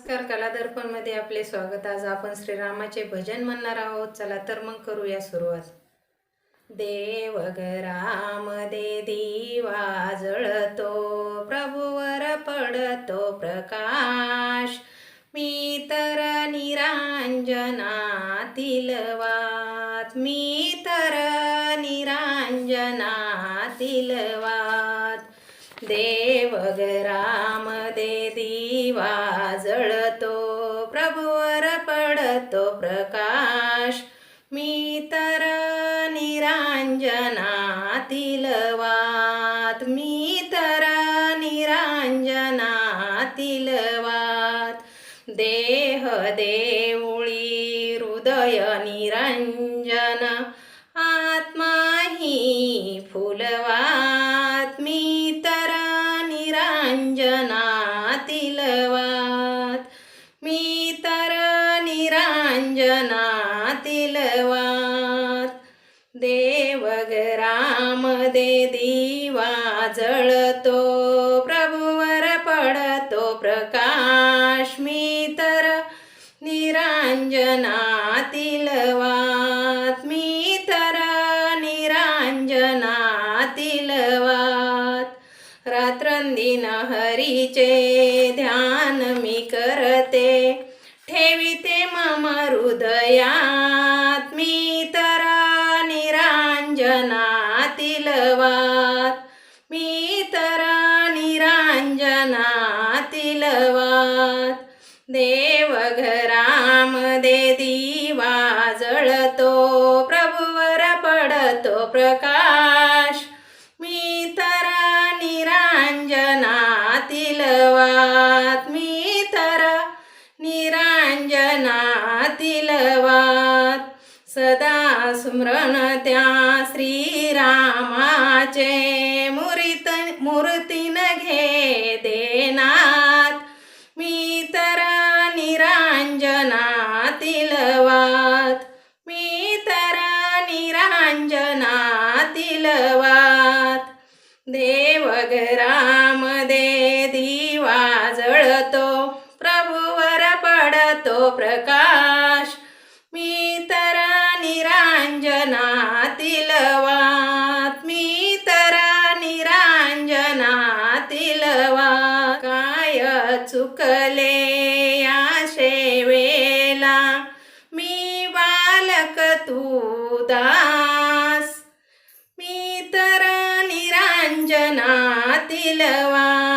नमस्कार, कला दर्पणमध्ये आपले स्वागत. आज आपण श्रीरामाचे भजन म्हणणार आहोत. चला तर मग करूया सुरुवात. देवगराम दे दिवा जळतो, प्रभूवर पडतो प्रकाश. मी तर निरांजनातील वात, मी तर निरांजनातील वात. देवगराम दे दिवा जळतो, प्रभूवर पडतो प्रकाश. मी तर निरांजनातील वात, मी तर निरांजनातील वात. देह देऊळी हृदय निरंजन, आत्मा ही फुलवात. मी तर निरांजनातील वात, मी तर निरांजनातील वात. देवगराम दे दिवा जळतो, प्रभूवर पडतो प्रकाश. मी तर निरांजनातील वात, मी तर निरांजनातील वात. रात्रंदिन हरीचे ध्यान मी करते, ठेविते मम हृदयात. मी तर निरांजनातील वात, मी तर निरांजनातील वात. देवघराम दे दिवा जळतो, प्रभूवर पडतो प्रकाश. मी तर निरांजनातील वात, मी तर निरांजनातील वात. सदा स्मरण त्या श्रीरामाचे, मूर्तीन घे देनात. मी तर निरांजनातील वात, मी तर निरांजनातील वात. देवगराम दे दिवा जळतो, प्रभूवर पडतो प्रकाश. मी तर निरांजनातील वात, मी तर निरांजनातील वात. काय चुकले या सेवेला, मी बालक तू दास. मी तर निरांजनातील वात,